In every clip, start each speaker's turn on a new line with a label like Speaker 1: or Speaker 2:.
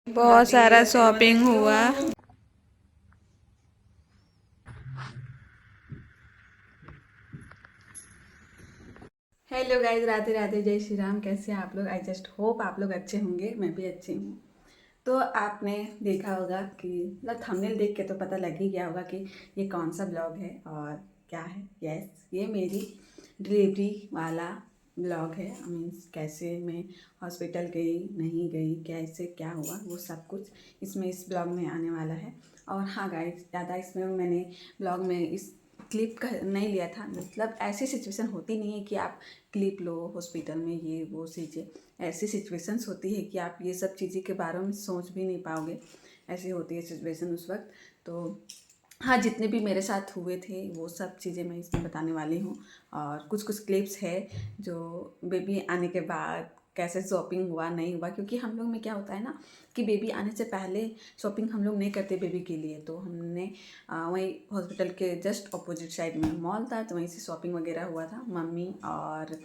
Speaker 1: बहुत सारा शॉपिंग हुआ। हेलो गाइस, राधे राधे, जय श्री राम। कैसे हैं आप लोग? आई जस्ट होप आप लोग अच्छे होंगे, मैं भी अच्छी हूँ। तो आपने देखा होगा कि मतलब थंबनेल देख के तो पता लग ही गया होगा कि ये कौन सा ब्लॉग है और क्या है। यस, ये मेरी डिलीवरी वाला ब्लॉग है। मीन्स कैसे मैं हॉस्पिटल गई, नहीं गई, कैसे क्या हुआ, वो सब कुछ इसमें इस ब्लॉग में आने वाला है। और हाँ गाइस, ज़्यादा इसमें मैंने ब्लॉग में इस क्लिप का नहीं लिया था। मतलब ऐसी सिचुएशन होती नहीं है कि आप क्लिप लो हॉस्पिटल में, ये वो चीज़ें ऐसी सिचुएशंस होती है कि आप ये सब चीज़ें के बारे में सोच भी नहीं पाओगे। ऐसी होती है सिचुएशन उस वक्त। तो हाँ, जितने भी मेरे साथ हुए थे वो सब चीज़ें मैं इसमें बताने वाली हूँ। और कुछ कुछ क्लिप्स है जो बेबी आने के बाद कैसे शॉपिंग हुआ, नहीं हुआ। क्योंकि हम लोग में क्या होता है ना कि बेबी आने से पहले शॉपिंग हम लोग नहीं करते बेबी के लिए। तो हमने वहीं हॉस्पिटल के जस्ट अपोजिट साइड में मॉल था, तो वहीं से शॉपिंग वगैरह हुआ था। मम्मी और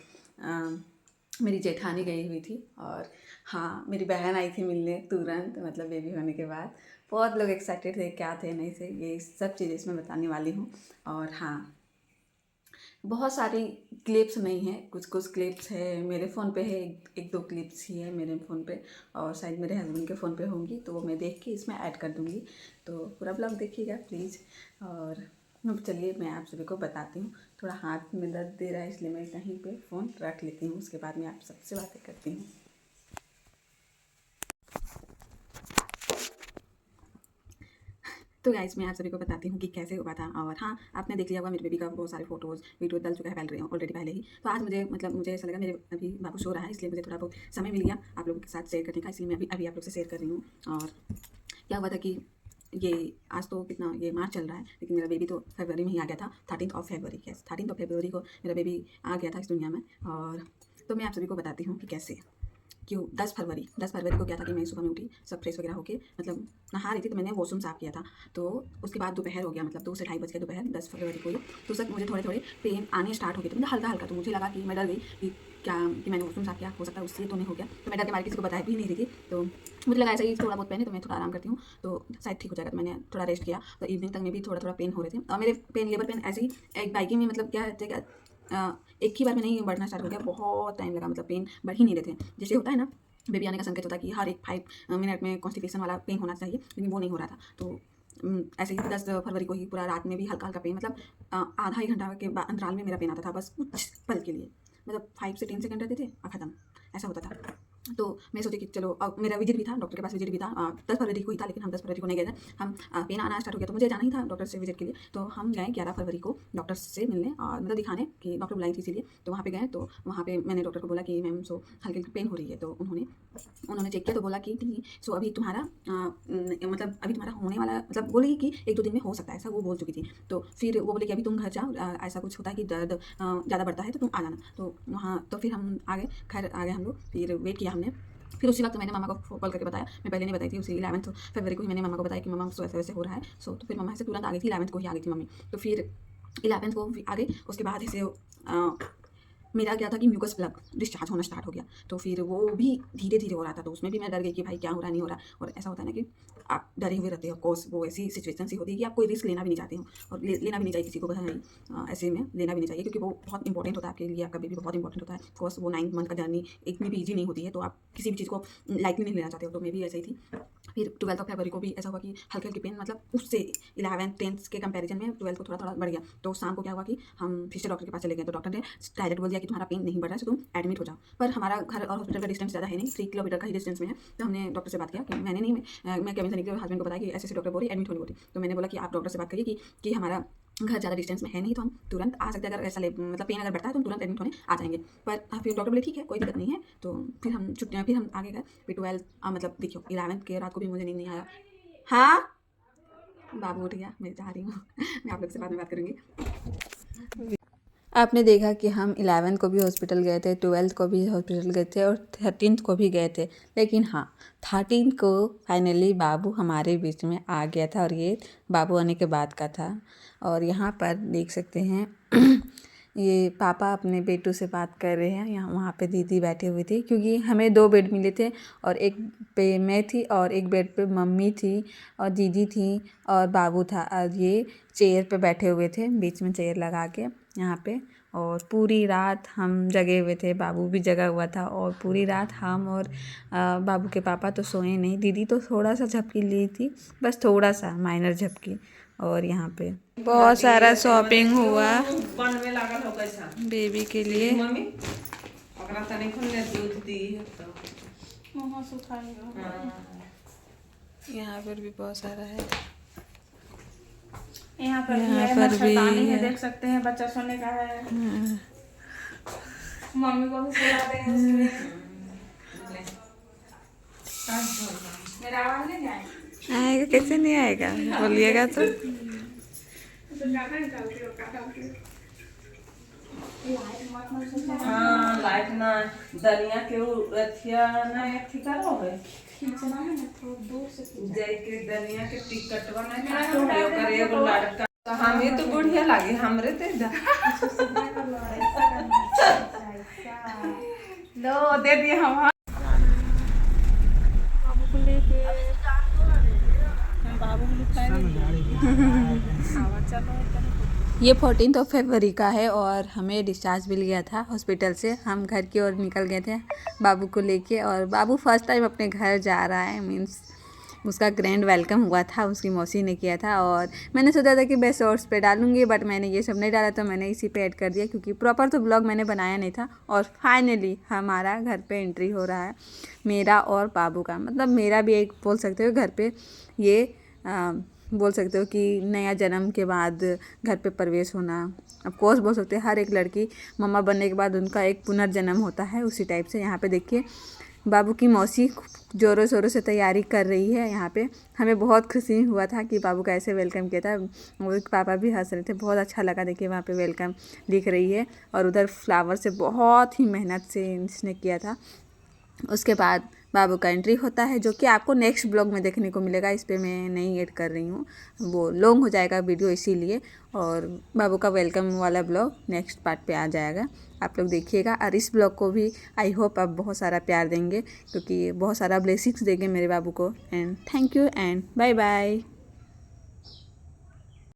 Speaker 1: मेरी जेठानी गई हुई थी। और हाँ, मेरी बहन आई थी मिलने तुरंत, मतलब बेबी होने के बाद। बहुत लोग एक्साइटेड थे, क्या थे नहीं थे, ये सब चीज़ें इसमें बताने वाली हूँ। और हाँ, बहुत सारी क्लिप्स नहीं है, कुछ कुछ क्लिप्स है मेरे फ़ोन पे है, एक दो क्लिप्स ही है मेरे फ़ोन पे। और शायद मेरे हस्बैंड के फ़ोन पे होंगी, तो वो मैं देख के इसमें ऐड कर दूँगी। तो पूरा ब्लॉग देखिएगा प्लीज़। और अब चलिए मैं आप सभी को बताती हूँ। थोड़ा हाथ में दर्द दे रहा है, इसलिए मैं कहीं पे फ़ोन रख लेती हूँ, उसके बाद मैं आप सबसे बातें करती हूँ। तो गाइस, मैं आप सभी को बताती हूँ कि कैसे हुआ था। और हाँ, आपने देख लिया होगा मेरे बेबी का बहुत सारे फोटोज़ वीडियो डल चुका है पहले ऑलरेडी पहले ही। तो आज मुझे ऐसा लगा, मेरे अभी बाबू सो रहा है, इसलिए मुझे थोड़ा बहुत समय मिल गया आप लोगों के साथ शेयर करने का, इसलिए मैं अभी आप लोग से शेयर कर रही हूँ। और क्या हुआ था कि ये आज तो कितना ये मार्च चल रहा है, लेकिन मेरा बेबी तो फरवरी में ही आ गया था। 13 फरवरी, यस 13 फरवरी को मेरा बेबी आ गया था इस दुनिया में। और तो मैं आप सभी को बताती हूँ कि कैसे क्यों। 10 फरवरी को क्या था कि मैं सुबह में उठी, सब फ्रेश वगैरह होके मतलब नहा रही थी, तो मैंने वॉशरूम साफ़ किया था। तो उसके बाद दोपहर हो गया, मतलब 2 से ढाई बज गए दोपहर, 10 फरवरी को ही। तो सर मुझे थोड़े थोड़े पेन आने स्टार्ट हो गए थे, मतलब हल्का हल्का। तो मुझे लगा कि मैं डर गई कि क्या कि मैंने वॉशरूम साफ़ किया, हो सकता है उससे तो नहीं हो गया। तो मैं डर के मारे किसी को बताया भी नहीं रही थी। तो मुझे लगा ऐसा ही थोड़ा बहुत पेन है, तो मैं थोड़ा आराम करती हूँ तो शायद ठीक हो जाएगा। तो मैंने थोड़ा रेस्ट किया, तो इवनिंग तक में भी थोड़ा थोड़ा पेन हो रहे थे। और मेरे पेन लेबर पेन ऐसे ही एक बाइकिंग में, मतलब क्या है, एक ही बार में नहीं बढ़ना स्टार्ट हो गया, बहुत टाइम लगा। मतलब पेन बढ़ ही नहीं रहे थे। जैसे होता है ना, बेबी आने का संकेत होता है कि हर एक 5 मिनट में कॉन्स्टिपेशन वाला पेन होना चाहिए, लेकिन वो नहीं हो रहा था। तो ऐसे ही 10 फरवरी को ही पूरा रात में भी हल्का हल्का पेन, मतलब आधा एक घंटा के अंतराल में मेरा पेन आता था, बस कुछ पल के लिए। मतलब 5 से 10 सेकंड रहते थे और ख़त्म, ऐसा होता था। तो मैं सोची कि चलो, अब मेरा विजिट भी था, डॉक्टर के पास विजिट भी था। 10 फरवरी को ही था, लेकिन हम 10 फरवरी को नहीं गए थे। हम पेन आना स्टार्ट हो गया तो मुझे जाना ही था डॉक्टर से विजिट के लिए। तो हम गए 11 फरवरी को डॉक्टर से मिलने, और मतलब दिखाने कि डॉक्टर बुलाई थी इसीलिए। तो वहाँ पे गए, तो वहाँ पे मैंने डॉक्टर को बोला कि मैम सो हल्की हल्की पेन हो रही है। तो उन्होंने चेक किया, तो बोला कि नहीं, सो अभी तुम्हारा मतलब अभी तुम्हारा होने वाला, मतलब बोली कि 1-2 दिन में हो सकता है, ऐसा वो बोल चुकी थी। तो फिर वो बोले कि अभी तुम घर जाओ, ऐसा कुछ होता है कि दर्द ज़्यादा बढ़ता है तो तुम आ जाना। तो वहाँ तो फिर हम आ गए, खैर आ गए हम लोग। फिर वेट किया हमने। फिर उसी वक्त मैंने मामा को कॉल करके बताया, मैं पहले नहीं बताई थी, उसी 11 फरवरी को ही मैंने मामा को बताया कि मामा सो ऐसे वैसे हो रहा है। सो तो फिर मामा से तुरंत आ गई थी, 11 को ही आ गई थी मम्मी। तो फिर 11 को आ गई। उसके बाद ऐसे मेरा क्या था कि म्यूकस प्लग डिस्चार्ज होना स्टार्ट हो गया। तो फिर वो भी धीरे धीरे हो रहा था, तो उसमें भी मैं डर गई कि भाई क्या हो रहा नहीं हो रहा। और ऐसा होता है ना कि आप डरे हुए रहते हो, ऑफकोर्स वो ऐसी सिचुएशन सी होती है कि आप कोई रिस्क लेना भी नहीं चाहते हो। और लेना भी नहीं चाहिए किसी को, भाई ऐसे में लेना भी नहीं चाहिए, क्योंकि वो बहुत इंपॉर्टेंट होता है आपके लिए, आपका बेबी बहुत इंपॉर्टेंट होता है। ऑफकोर्स वो 9 मंथ का जर्नी इतनी भी ईजी नहीं होती है, तो आप किसी भी चीज़ को लाइटली नहीं लेना चाहते हो। तो मैं भी ऐसे ही थी। फिर 12 फरवरी को भी ऐसा हुआ कि हल्के हल्के पेन, मतलब उससे 11th 10th के कंपैरिजन में 12 को थोड़ा थोड़ा बढ़ गया। तो शाम को क्या हुआ कि हम फिर से डॉक्टर के पास चले गए, तो डॉक्टर ने डायरेक्ट बोल दिया कि तुम्हारा पेन नहीं बढ़ रहा है, तो तुम एडमिट हो जाओ। पर हमारा घर और हॉस्पिटल का डिस्टेंस ज़्यादा है नहीं, 3 किलोमीटर का ही डिस्टेंस में है। तो हमने डॉक्टर से बात किया कि मैं केबिन से निकले, हस्बैंड को बताया कि ऐसे ऐसे डॉक्टर बोल रही एडमिट होने बोली। तो मैंने बोला कि आप डॉक्टर से बात करिए कि हमारा घर ज़्यादा डिस्टेंस में है नहीं, तो हम तुरंत आ सकते हैं। अगर ऐसा मतलब पेन अगर बढ़ता है तो हम तुरंत एडमिट होने आ जाएंगे। पर फिर डॉक्टर बोले ठीक है, कोई दिक्कत नहीं है। तो फिर हम आगे गए। फिर 12 मतलब देखियो 11 के रात को भी मुझे नींद नहीं आया। हाँ, बाबू उठ गया, मैं जा रही हूँ। मैं आप लोग से बाद में बात करूँगी। आपने देखा कि हम 11 को भी हॉस्पिटल गए थे, 12 को भी हॉस्पिटल गए थे, और 13 को भी गए थे। लेकिन हाँ, 13 को फाइनली बाबू हमारे बीच में आ गया था, और ये बाबू आने के बाद का था। और यहाँ पर देख सकते हैं ये पापा अपने बेटों से बात कर रहे हैं। यहाँ वहाँ पे दीदी बैठे हुए थे क्योंकि हमें 2 बेड मिले थे और एक पे मैं थी और एक बेड पे मम्मी थी और दीदी थी और बाबू था। और ये चेयर पे बैठे हुए थे, बीच में चेयर लगा के यहाँ पे। और पूरी रात हम जगे हुए थे, बाबू भी जगा हुआ था। और पूरी रात हम और बाबू के पापा तो सोए नहीं। दीदी तो थोड़ा सा झपकी ली थी, बस थोड़ा सा माइनर झपकी। और यहाँ पे बहुत सारा शॉपिंग हुआ बेबी के लिए। यहाँ पर भी बहुत सारा है,
Speaker 2: यहाँ पर भी है, देख सकते हैं। बच्चा सोने का है, मम्मी को भी सुला देंगे उसमें। मेरा आवाज नहीं
Speaker 1: आएगा? कैसे नहीं आएगा, बोलिएगा तो।
Speaker 2: हाँ, लाइट ना दनिया के अथिया ना अथी करोगे, जैके दनिया के टिकटवा ना काटोगे, ओकर एगो लड़का तो हमें तो बढ़िया लागे, हमरे तो लो दे दिए हम। बाबू को लेके
Speaker 1: ये 14 फरवरी का है और हमें डिस्चार्ज मिल गया था हॉस्पिटल से। हम घर की ओर निकल गए थे बाबू को लेके। और बाबू फर्स्ट टाइम अपने घर जा रहा है, मीन्स उसका ग्रैंड वेलकम हुआ था, उसकी मौसी ने किया था। और मैंने सोचा था कि मैं शॉर्ट्स पे डालूंगी, बट मैंने ये सब नहीं डाला, तो मैंने इसी पे ऐड कर दिया क्योंकि प्रॉपर तो ब्लॉग मैंने बनाया नहीं था। और फाइनली हमारा घर पे एंट्री हो रहा है, मेरा और बाबू का। मतलब मेरा भी एक बोल सकते हो घर पे ये बोल सकते हो कि नया जन्म के बाद घर पे प्रवेश होना। ऑफ कोर्स बोल सकते हैं हर एक लड़की मम्मा बनने के बाद उनका एक पुनर्जन्म होता है, उसी टाइप से यहाँ पे देखिए बाबू की मौसी ज़ोरों शोरों से तैयारी कर रही है। यहाँ पे हमें बहुत खुशी हुआ था कि बाबू का ऐसे वेलकम किया था। वो पापा भी हंस रहे थे, बहुत अच्छा लगा। देखिए वहाँ पे वेलकम लिख रही है और उधर फ्लावर से बहुत ही मेहनत से इसने किया था। उसके बाद बाबू का एंट्री होता है, जो कि आपको नेक्स्ट ब्लॉग में देखने को मिलेगा। इस पर मैं नहीं ऐड कर रही हूँ, वो लॉन्ग हो जाएगा वीडियो इसीलिए। और बाबू का वेलकम वाला ब्लॉग नेक्स्ट पार्ट पे आ जाएगा, आप लोग देखिएगा। और इस ब्लॉग को भी आई होप आप बहुत सारा प्यार देंगे क्योंकि बहुत सारा ब्लेसिंग्स देंगे मेरे बाबू को। And thank you and bye bye.